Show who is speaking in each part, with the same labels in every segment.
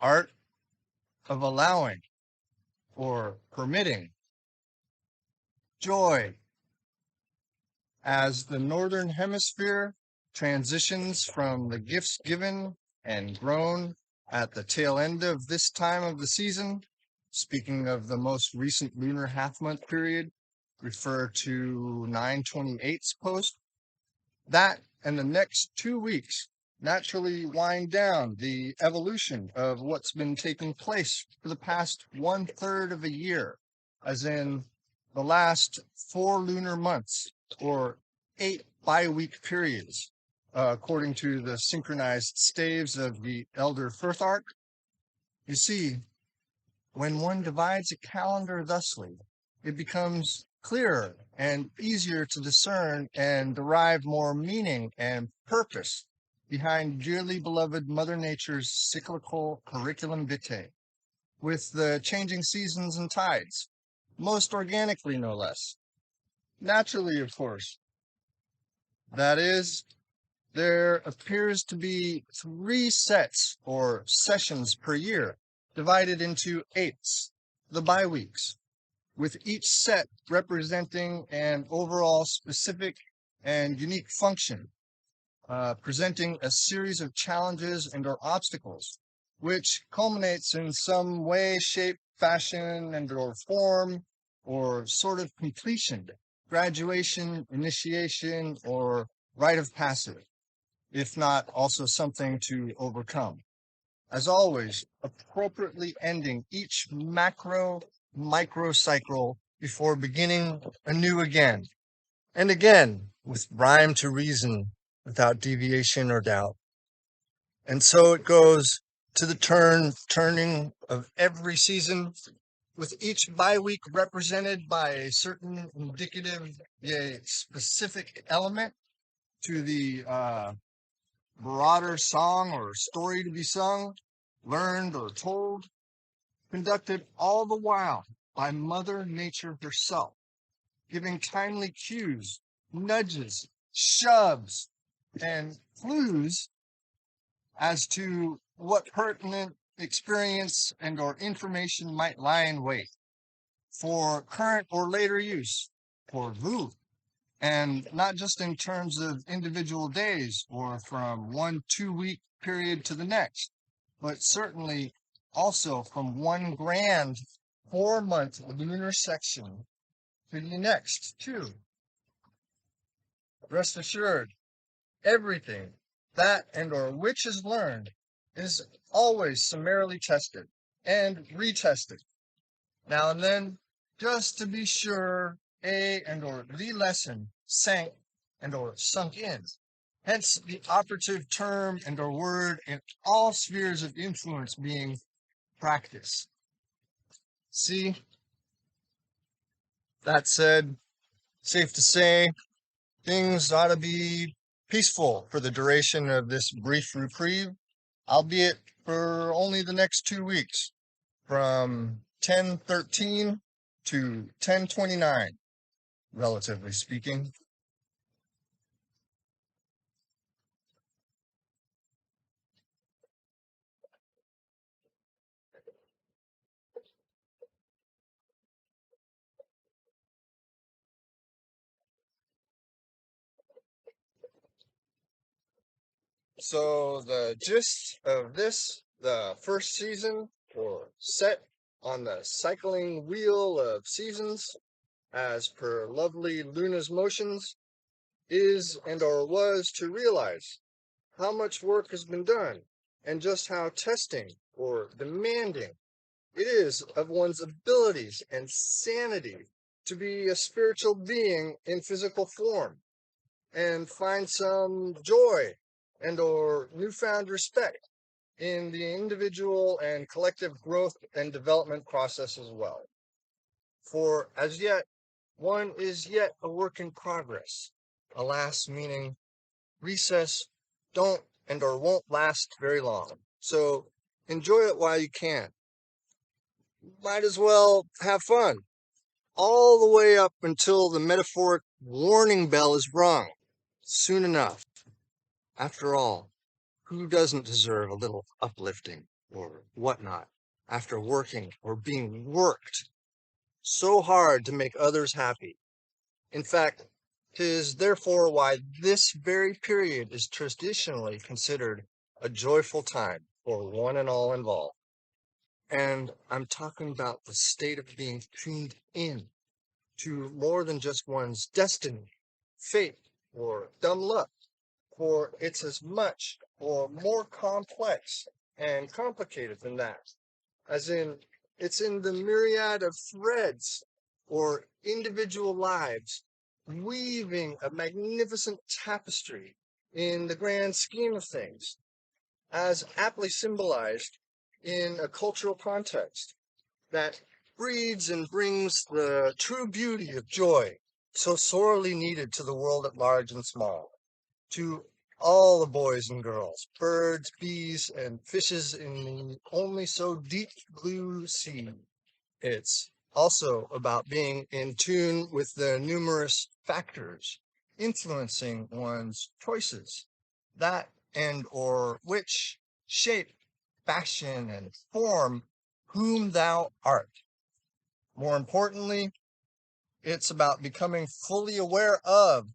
Speaker 1: art of allowing or permitting, joy, as the Northern Hemisphere transitions from the gifts given and grown at the tail end of this time of the season. Speaking of the most recent lunar half month period, refer to 928's post. That and the next 2 weeks naturally wind down the evolution of what's been taking place for the past 1/3 of a year, as in the last 4 lunar months or 8 bi-week periods, according to the synchronized staves of the Elder Firthark. You see, when one divides a calendar thusly, it becomes clearer and easier to discern and derive more meaning and purpose behind dearly beloved Mother Nature's cyclical curriculum vitae, with the changing seasons and tides, most organically, no less. Naturally, of course. That is, there appears to be 3 sets or sessions per year, divided into eighths, the bi-weeks, with each set representing an overall specific and unique function, presenting a series of challenges and or obstacles, which culminates in some way, shape, fashion, and or form, or sort of completion, graduation, initiation, or rite of passage, if not also something to overcome. As always, appropriately ending each macro micro cycle before beginning anew again, and again with rhyme to reason without deviation or doubt. And so it goes to the turning of every season, with each bi-week represented by a certain indicative, yea, specific element to the broader song or story to be sung, learned or told, conducted all the while by Mother Nature herself, giving timely cues, nudges, shoves, and clues as to what pertinent experience and or information might lie in wait for current or later use for vous, and not just in terms of individual days or from 1 2 week period to the next, but certainly also from one grand 4 month lunar section to the next too. Rest assured, everything that and or which is learned is always summarily tested and retested now and then, just to be sure a and or the lesson sank and or sunk in. Hence the operative term and or word in all spheres of influence being practice. See, that said, safe to say, things ought to be peaceful for the duration of this brief reprieve, albeit for only the next 2 weeks, from 1013 to 1029, relatively speaking. So the gist of this, the first season, or set on the cycling wheel of seasons, as per lovely Luna's motions, is and or was to realize how much work has been done and just how testing or demanding it is of one's abilities and sanity to be a spiritual being in physical form and find some joy and or newfound respect in the individual and collective growth and development process as well. For as yet, one is yet a work in progress. Alas, meaning recess don't and or won't last very long. So enjoy it while you can. Might as well have fun all the way up until the metaphoric warning bell is rung soon enough. After all, who doesn't deserve a little uplifting? or whatnot after working or being worked so hard to make others happy. In fact, 'tis therefore why this very period is traditionally considered a joyful time for one and all involved. And I'm talking about the state of being tuned in to more than just one's destiny, fate, or dumb luck, for it's as much or more complex and complicated than that, as in it's in the myriad of threads or individual lives weaving a magnificent tapestry in the grand scheme of things, as aptly symbolized in a cultural context that breeds and brings the true beauty of joy so sorely needed to the world at large and small, to all the boys and girls, birds, bees, and fishes in the only so deep blue sea. It's also about being in tune with the numerous factors influencing one's choices, that and or which shape, fashion, and form whom thou art. More importantly, it's about becoming fully aware of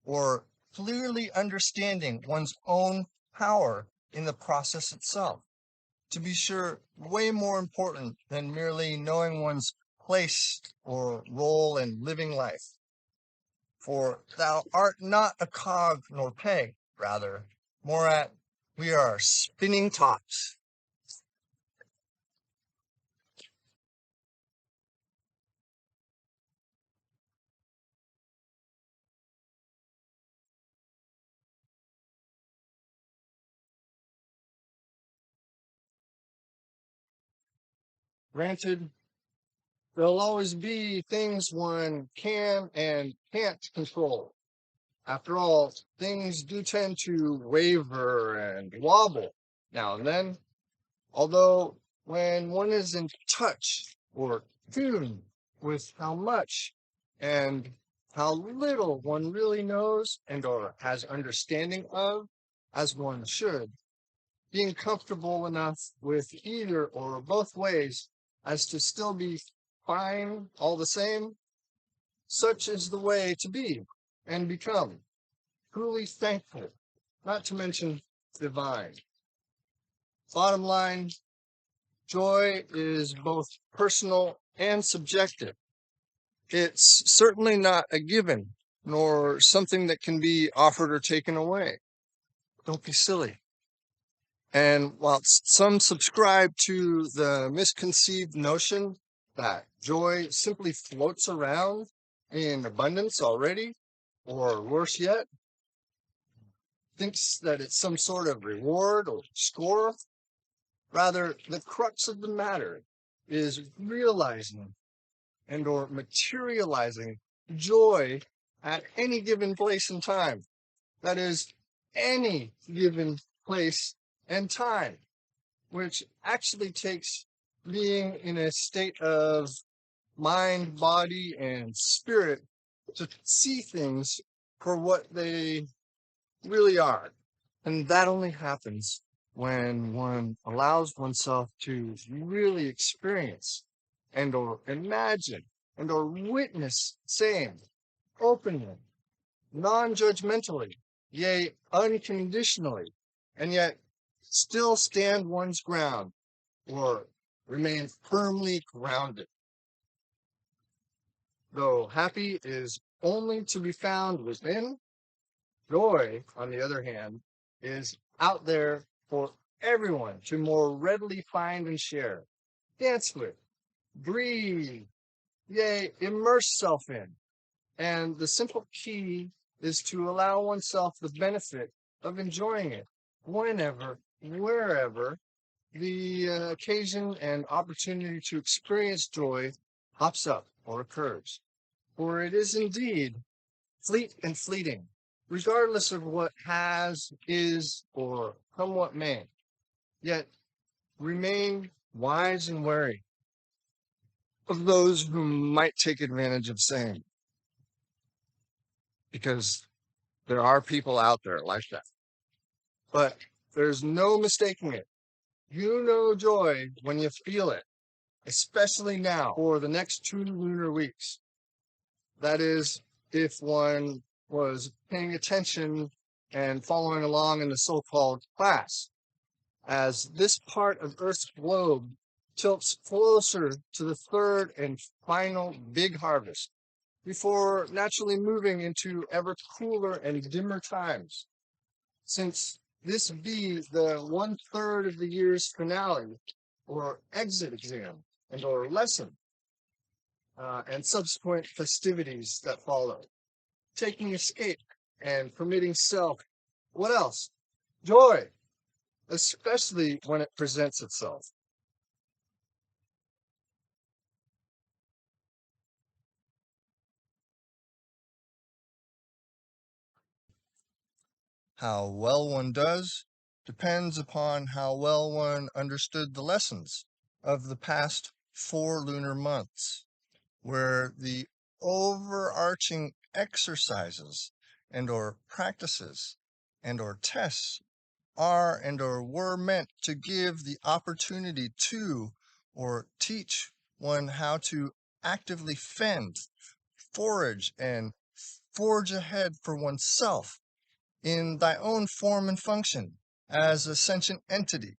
Speaker 1: or clearly understanding one's own power in the process itself. To be sure, way more important than merely knowing one's place or role in living life. For thou art not a cog nor peg, rather, more at we are spinning tops. Granted, there'll always be things one can and can't control. After all, things do tend to waver and wobble now and then. Although, when one is in touch or tune with how much and how little one really knows and or has understanding of, as one should, being comfortable enough with either or both ways as to still be fine all the same, such is the way to be and become truly thankful, not to mention divine. Bottom line, joy is both personal and subjective. It's certainly not a given, nor something that can be offered or taken away. Don't be silly. And while some subscribe to the misconceived notion that joy simply floats around in abundance already, or worse yet, thinks that it's some sort of reward or score, rather, the crux of the matter is realizing and or materializing joy at any given place and time. That is, any given place and time, which actually takes being in a state of mind, body, and spirit to see things for what they really are. And that only happens when one allows oneself to really experience and or imagine and or witness same openly, non-judgmentally, yea, unconditionally, and yet still stand one's ground or remain firmly grounded. Though happy is only to be found within, joy, on the other hand, is out there for everyone to more readily find and share, dance with, breathe, yea, immerse self in. And the simple key is to allow oneself the benefit of enjoying it whenever, wherever the occasion and opportunity to experience joy pops up or occurs. For it is indeed fleet and fleeting, regardless of what has, is, or come what may. Yet remain wise and wary of those who might take advantage of same, because there are people out there like that. But there's no mistaking it. You know joy when you feel it, especially now for the next 2 lunar weeks. That is, if one was paying attention and following along in the so-called class, as this part of Earth's globe tilts closer to the third and final big harvest before naturally moving into ever cooler and dimmer times. Since this be the 1/3 of the year's finale or exit exam and or lesson, and subsequent festivities that follow, taking escape and permitting self, what else? Joy, especially when it presents itself. How well one does depends upon how well one understood the lessons of the past 4 lunar months, where the overarching exercises and or practices and or tests are and or were meant to give the opportunity to or teach one how to actively fend, forage, and forge ahead for oneself in thy own form and function as a sentient entity,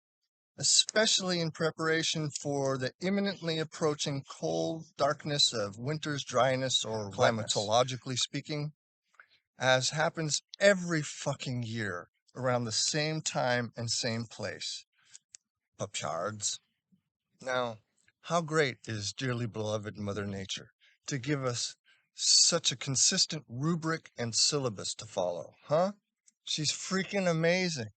Speaker 1: especially in preparation for the imminently approaching cold darkness of winter's dryness or climatologically speaking, as happens every fucking year around the same time and same place. Pupchards. Now, how great is dearly beloved Mother Nature to give us such a consistent rubric and syllabus to follow, huh? She's freaking amazing.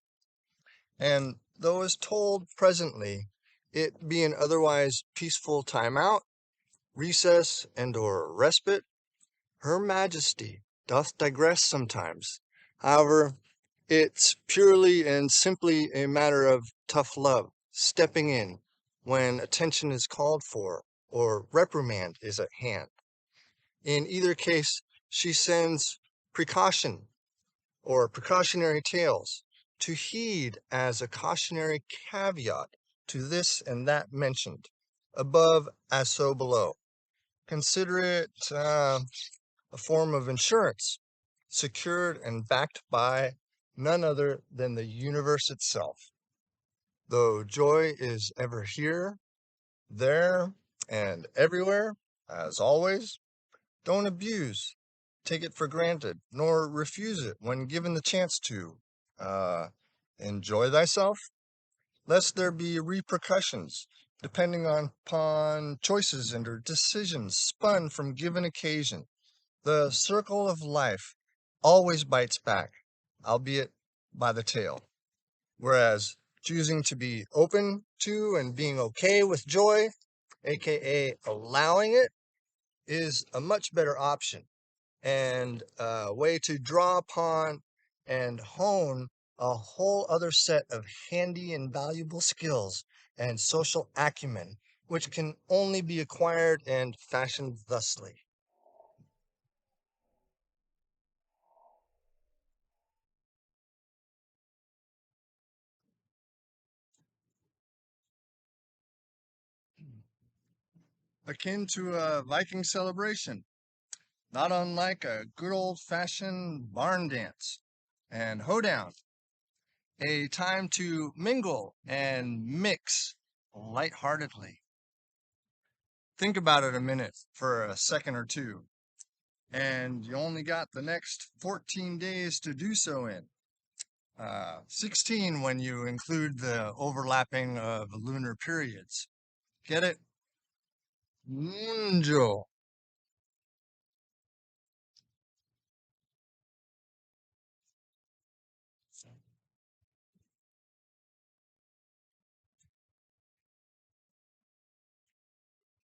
Speaker 1: And though as told presently, it be an otherwise peaceful timeout, recess, and or respite, her Majesty doth digress sometimes. However, it's purely and simply a matter of tough love, stepping in when attention is called for or reprimand is at hand. In either case, she sends precaution or precautionary tales to heed as a cautionary caveat to this and that mentioned, above as so below. Consider it a form of insurance, secured and backed by none other than the universe itself. Though joy is ever here, there, and everywhere, as always, don't abuse, take it for granted, nor refuse it when given the chance to. Uh, Enjoy thyself, lest there be repercussions, depending upon choices and or decisions spun from given occasion. The circle of life always bites back, albeit by the tail. Whereas choosing to be open to and being okay with joy, aka allowing it, is a much better option and a way to draw upon and hone a whole other set of handy and valuable skills and social acumen, which can only be acquired and fashioned thusly. Akin to a Viking celebration, not unlike a good old fashioned barn dance and hoedown, a time to mingle and mix lightheartedly. Think about it a minute for a second or two, and you only got the next 14 days to do so in. 16 when you include the overlapping of lunar periods. Get it? WUNYO.